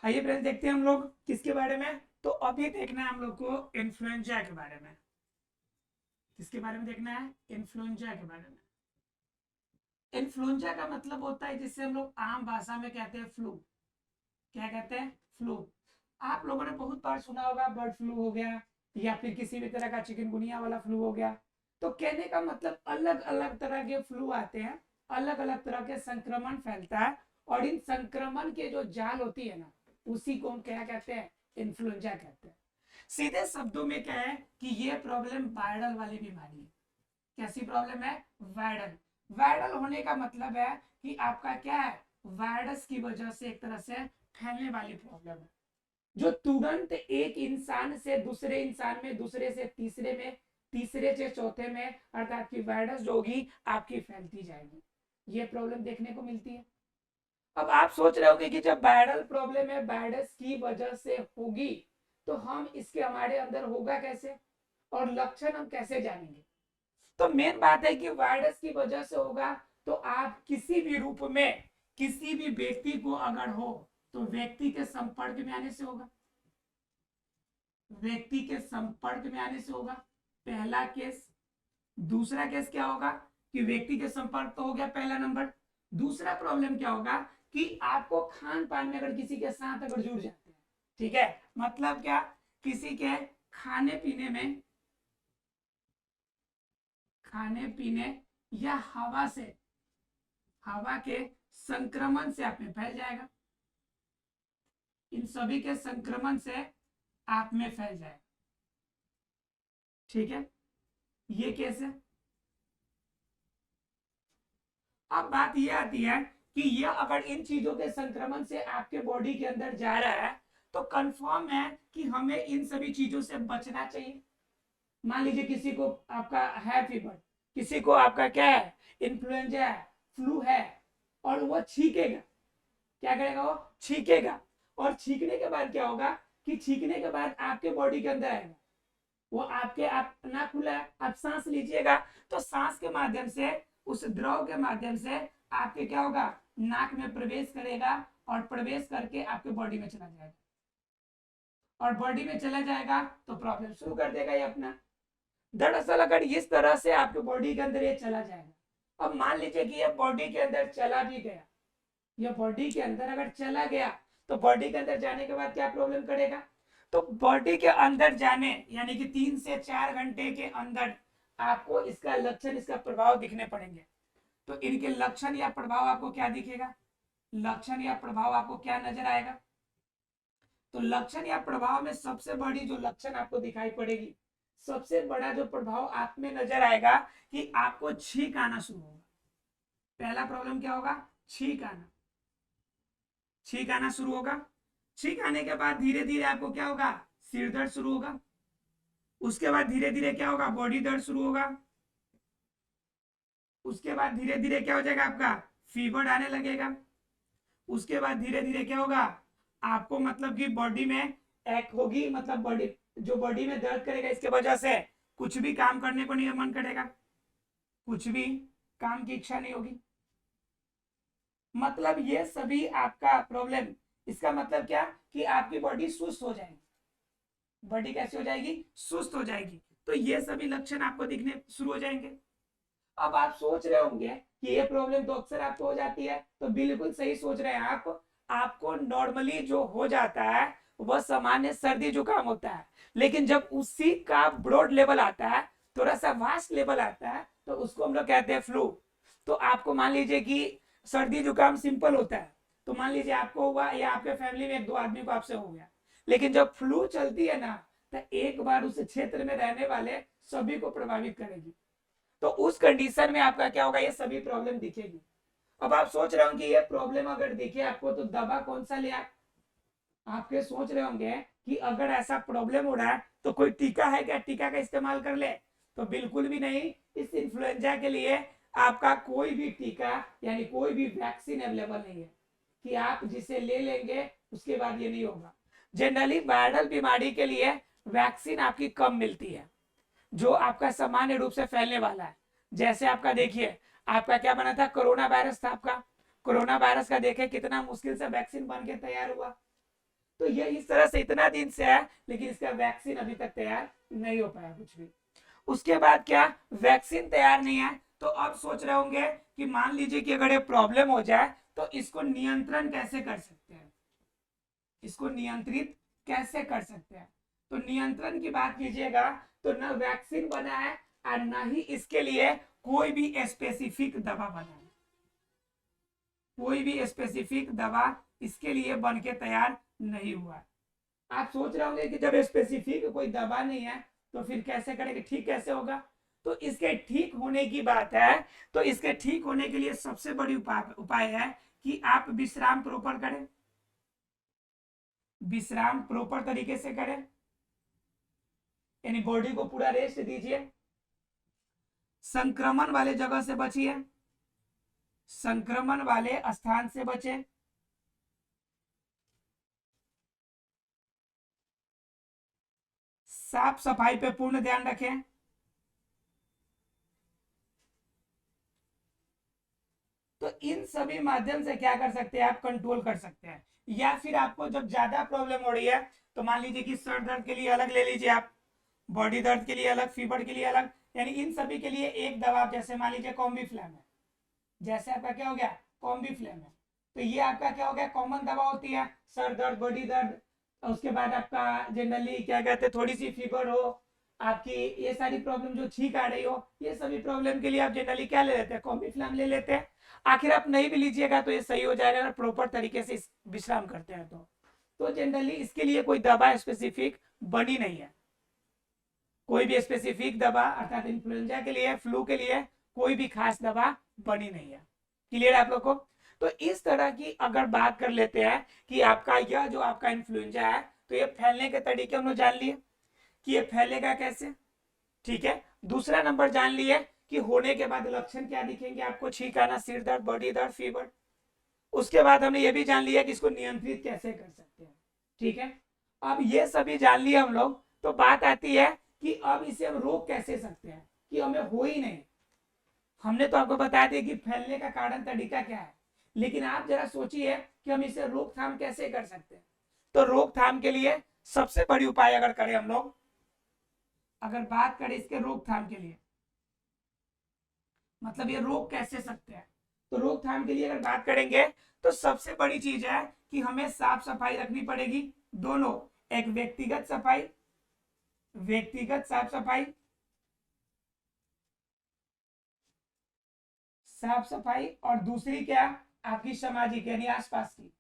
आइए फ्रेंड्स देखते हैं हम लोग किसके बारे में। तो अभी देखना है हम लोग को इन्फ्लुएंजा के बारे में। किसके बारे में देखना है? इन्फ्लुएंजा के बारे में। इन्फ्लुएंजा का मतलब होता है जिसे हम लोग आम भाषा में कहते हैं फ्लू। क्या कहते हैं? फ्लू। आप लोगों ने बहुत बार सुना होगा बर्ड फ्लू हो गया या फिर किसी भी तरह का चिकनगुनिया वाला फ्लू हो गया। तो कहने का मतलब अलग अलग तरह के फ्लू आते हैं, अलग अलग तरह के संक्रमण फैलता है और इन संक्रमण के जो जाल होती है ना, उसी को हम क्या कहते हैं? इन्फ्लुएंजा कहते हैं। सीधे शब्दों में क्या है कि ये प्रॉब्लम वायरल वाली बीमारी है। कैसी प्रॉब्लम है? वायरल। वायरल होने का मतलब है कि आपका क्या है? वायरस की वजह से एक तरह से फैलने वाली प्रॉब्लम है, जो तुरंत एक इंसान से दूसरे इंसान में, दूसरे से तीसरे में, तीसरे से चौथे में, अर्थात की वायरस जो होगी आपकी फैलती जाएगी। ये प्रॉब्लम देखने को मिलती है। अब आप सोच रहे होंगे कि जब वायरल प्रॉब्लम है वायरस की वजह से होगी, तो हम इसके हमारे अंदर होगा कैसे और लक्षण हम कैसे जानेंगे? तो मेन बात है कि वायरस की वजह से होगा तो आप किसी भी रूप में किसी भी व्यक्ति को अगर हो तो व्यक्ति के संपर्क में आने से होगा। व्यक्ति के संपर्क में आने से होगा, पहला केस। दूसरा केस क्या होगा कि व्यक्ति के संपर्क तो हो गया पहला नंबर। दूसरा प्रॉब्लम क्या होगा कि आपको खान पान में अगर किसी के साथ अगर जुड़ जाते हैं, ठीक है, मतलब क्या, किसी के खाने पीने में, खाने पीने या हवा से, हवा के संक्रमण से आप में फैल जाएगा। इन सभी के संक्रमण से आप में फैल जाएगा। ठीक है, ये केस है। अब बात ये आती है कि यह अगर इन चीजों के संक्रमण से आपके बॉडी के अंदर जा रहा है तो कंफर्म है कि हमें इन सभी चीजों से बचना चाहिए। मान लीजिए किसी को आपका है फीवर, किसी को आपका क्या है? इन्फ्लुएंजा है, फ्लू है, और वो छींकेगा। क्या करेगा? वो छींकेगा। और छींकने के बाद क्या होगा कि छींकने के बाद आपके बॉडी के अंदर आएगा, वो आपके, आप नाक खुला है, आप सांस लीजिएगा, तो सांस के माध्यम से, उस द्रव के माध्यम से आपके क्या होगा? नाक में प्रवेश करेगा और प्रवेश करके आपके बॉडी में चला जाएगा। और बॉडी में चला जाएगा तो प्रॉब्लम शुरू कर देगा ये अपना। दरअसल अगर इस तरह से आपके बॉडी के अंदर ये चला जाएगा, अब मान लीजिए कि ये बॉडी के अंदर चला भी गया, ये बॉडी के अंदर अगर चला गया तो बॉडी के अंदर जाने के बाद क्या प्रॉब्लम करेगा? तो बॉडी के अंदर जाने यानी कि 3 से 4 घंटे के अंदर आपको इसका लक्षण, इसका प्रभाव दिखने पड़ेंगे। तो इनके लक्षण या प्रभाव आपको क्या दिखेगा? लक्षण या प्रभाव आपको क्या नजर आएगा? तो लक्षण या प्रभाव में सबसे बड़ी जो लक्षण आपको दिखाई पड़ेगी, सबसे बड़ा जो प्रभाव आप में नजर आएगा कि आपको छींक आना शुरू होगा। पहला प्रॉब्लम क्या होगा? छींक आना। छींक आना शुरू होगा। छींक आने के बाद धीरे धीरे आपको क्या होगा? सिर दर्द शुरू होगा। उसके बाद धीरे धीरे क्या होगा? बॉडी दर्द शुरू होगा। उसके बाद धीरे धीरे क्या हो जाएगा? आपका फीवर आने लगेगा। उसके बाद धीरे धीरे क्या होगा? आपको मतलब कि बॉडी में एक होगी, मतलब बॉडी, जो बॉडी में दर्द करेगा इसके वजह से कुछ भी काम करने को नहीं मन करेगा, कुछ भी काम की इच्छा नहीं होगी। मतलब ये सभी आपका प्रॉब्लम, इसका मतलब क्या कि आपकी बॉडी सुस्त हो जाएगी। बॉडी कैसी हो जाएगी? सुस्त हो जाएगी। तो ये सभी लक्षण आपको दिखने शुरू हो जाएंगे। अब आप सोच रहे होंगे कि ये प्रॉब्लम तो अक्सर आपको हो जाती है, तो बिल्कुल सही सोच रहे हैं आप। आपको नॉर्मली जो हो जाता है वह सामान्य सर्दी जुकाम होता है, लेकिन जब उसी का ब्रॉड लेवल आता है, थोड़ा सा वास्ट लेवल आता है, तो उसको हम लोग कहते हैं फ्लू। तो आपको मान लीजिए कि सर्दी जुकाम सिंपल होता है, तो मान लीजिए आपको हुआ या आपके फैमिली में 1-2 आदमी को आपसे हो गया, लेकिन जब फ्लू चलती है ना, तो एक बार उस क्षेत्र में रहने वाले सभी को प्रभावित करेगी। तो उस कंडीशन में आपका क्या होगा? ये सभी प्रॉब्लम दिखेगी। अब आप सोच रहे होंगे ये प्रॉब्लम अगर दिखे आपको तो दवा कौन सा ले? आपके सोच रहे होंगे कि अगर ऐसा प्रॉब्लम हो रहा है तो कोई टीका है क्या, टीका का इस्तेमाल कर ले? तो बिल्कुल भी नहीं। इस इन्फ्लुएंजा के लिए आपका कोई भी टीका यानी कोई भी वैक्सीन अवेलेबल नहीं है कि आप जिसे ले लेंगे उसके बाद ये नहीं होगा। जनरली वायरल बीमारी के लिए वैक्सीन आपकी कम मिलती है जो आपका सामान्य रूप से फैलने वाला है। जैसे आपका देखिए, आपका क्या बना था? कोरोना वायरस था आपका। कोरोना वायरस का देखे कितना मुश्किल से वैक्सीन बन के तैयार हुआ। तो ये इस तरह से इतना दिन से है, लेकिन इसका वैक्सीन अभी तक तैयार नहीं हो पाया कुछ भी। उसके बाद क्या, वैक्सीन तैयार नहीं है, तो अब सोच रहे होंगे कि मान लीजिए कि अगर ये प्रॉब्लम हो जाए तो इसको नियंत्रण कैसे कर सकते हैं, इसको नियंत्रित कैसे कर सकते हैं। तो नियंत्रण की बात कीजिएगा तो न वैक्सीन बना है और न ही इसके लिए कोई भी स्पेसिफिक दवा बना है, कोई भी स्पेसिफिक दवा इसके लिए बन के तैयार नहीं हुआ। आप सोच रहे होंगे कि जब स्पेसिफिक कोई दवा नहीं है तो फिर कैसे करेंगे, ठीक कैसे होगा। तो इसके ठीक होने की बात है, तो इसके ठीक होने के लिए सबसे बड़ी उपाय है कि आप विश्राम प्रॉपर करें, विश्राम प्रॉपर तरीके से करें, यानी बॉडी को पूरा रेस्ट दीजिए, संक्रमण वाले जगह से बचिए, संक्रमण वाले स्थान से बचे, साफ सफाई पे पूर्ण ध्यान रखें, तो इन सभी माध्यम से क्या कर सकते हैं, आप कंट्रोल कर सकते हैं। या फिर आपको जब ज्यादा प्रॉब्लम हो रही है तो मान लीजिए कि सर दर्द के लिए अलग ले लीजिए आप, बॉडी दर्द के लिए अलग, फीवर के लिए अलग, यानी इन सभी के लिए एक दवा। जैसे मान लीजिए कॉम्बीफ्लैम है, जैसे आपका क्या हो गया, कॉम्बीफ्लैम है, तो ये आपका क्या हो गया, कॉमन दवा होती है सर दर्द, बॉडी दर्द। उसके बाद आपका जनरली क्या कहते हैं, थोड़ी सी फीवर हो आपकी, ये सारी प्रॉब्लम जो छींक आ रही हो, ये सभी प्रॉब्लम के लिए आप जनरली क्या ले लेते हैं, कॉम्बीफ्लैम ले लेते हैं। आखिर आप नहीं भी लीजिएगा तो ये सही हो जाएगा अगर प्रॉपर तरीके से विश्राम करते हैं तो जनरली इसके लिए कोई दवा स्पेसिफिक बनी नहीं है, कोई भी स्पेसिफिक दवा अर्थात इन्फ्लुएंजा के लिए, फ्लू के लिए कोई भी खास दवा बनी नहीं है। क्लियर है आप लोग को। तो इस तरह की अगर बात कर लेते हैं कि आपका यह जो आपका इन्फ्लुएंजा है, तो ये फैलने के तरीके हम लोग जान लिए कि ये फैलेगा कैसे, ठीक है। दूसरा नंबर जान लिए कि होने के बाद लक्षण क्या दिखेंगे आपको, छींक आना, सिर दर्द, बॉडी दर्द, फीवर। उसके बाद हमने ये भी जान लिया कि इसको नियंत्रित कैसे कर सकते हैं, ठीक है। अब ये सभी जान लिए हम लोग, तो बात आती है कि अब इसे हम रोक कैसे सकते हैं कि हमें हो ही नहीं। हमने तो आपको बता दिया कि फैलने का कारण तरीका क्या है, लेकिन आप जरा सोचिए कि हम इसे रोकथाम कैसे कर सकते हैं। तो रोकथाम के लिए सबसे बड़ी उपाय अगर करें हम लोग, अगर बात करें इसके रोकथाम के लिए, मतलब ये रोक कैसे सकते हैं, तो रोकथाम के लिए अगर बात करेंगे तो सबसे बड़ी चीज है कि हमें साफ सफाई रखनी पड़ेगी, दोनों, एक व्यक्तिगत सफाई, व्यक्तिगत साफ सफाई, साफ सफाई, और दूसरी क्या, आपकी सामाजिक यानी आसपास की,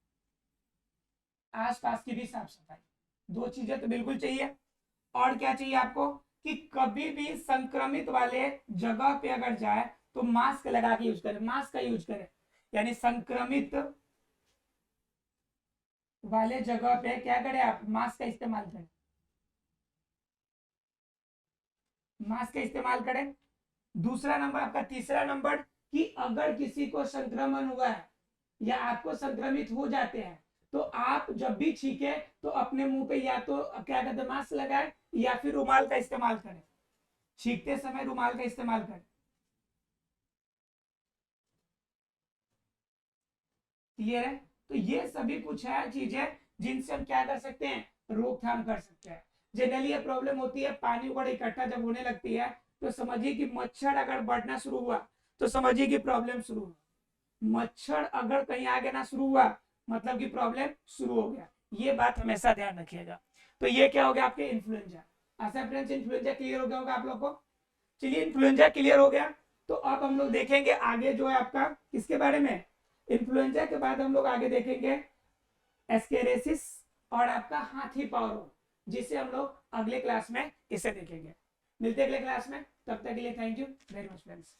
आसपास की भी साफ सफाई। दो चीजें तो बिल्कुल चाहिए। और क्या चाहिए आपको कि कभी भी संक्रमित वाले जगह पे अगर जाए तो मास्क लगा के यूज करें, मास्क का यूज करें, यानी संक्रमित वाले जगह पे क्या करें, आप मास्क का इस्तेमाल करें, मास्क का इस्तेमाल करें। दूसरा नंबर आपका, तीसरा नंबर कि अगर किसी को संक्रमण हुआ है या आपको संक्रमित हो जाते हैं तो आप जब भी छींके तो अपने मुंह पे या तो क्या कहते हैं मास्क लगाए या फिर रुमाल का इस्तेमाल करें, छींकते समय रुमाल का इस्तेमाल करें। क्लियर है। तो ये सभी कुछ है चीजें जिनसे हम क्या कर सकते हैं, रोकथाम कर सकते हैं। जनरली ये प्रॉब्लम होती है पानी वगैरह इकट्ठा जब होने लगती है तो समझिए कि मच्छर अगर बढ़ना शुरू हुआ तो समझिए कि प्रॉब्लम शुरू हुआ, मच्छर अगर कहीं आगे ना शुरू हुआ मतलब कि प्रॉब्लम शुरू हो गया। ये बात हमेशा ध्यान रखिएगा। तो ये क्या हो गया आपके इन्फ्लुएंजा। ऐसा फ्रेंड्स इन्फ्लुएंजा क्लियर हो गया होगा आप लोग को। चलिए इन्फ्लुएंजा क्लियर हो गया, तो अब हम लोग देखेंगे आगे जो है आपका किसके बारे में, इन्फ्लुएंजा के बाद हम लोग आगे देखेंगे एस्केरेसिस और आपका हाथी पाउरो, जिसे हम लोग अगले क्लास में इसे देखेंगे। मिलते हैं अगले क्लास में, तब तक के लिए thank you very much friends.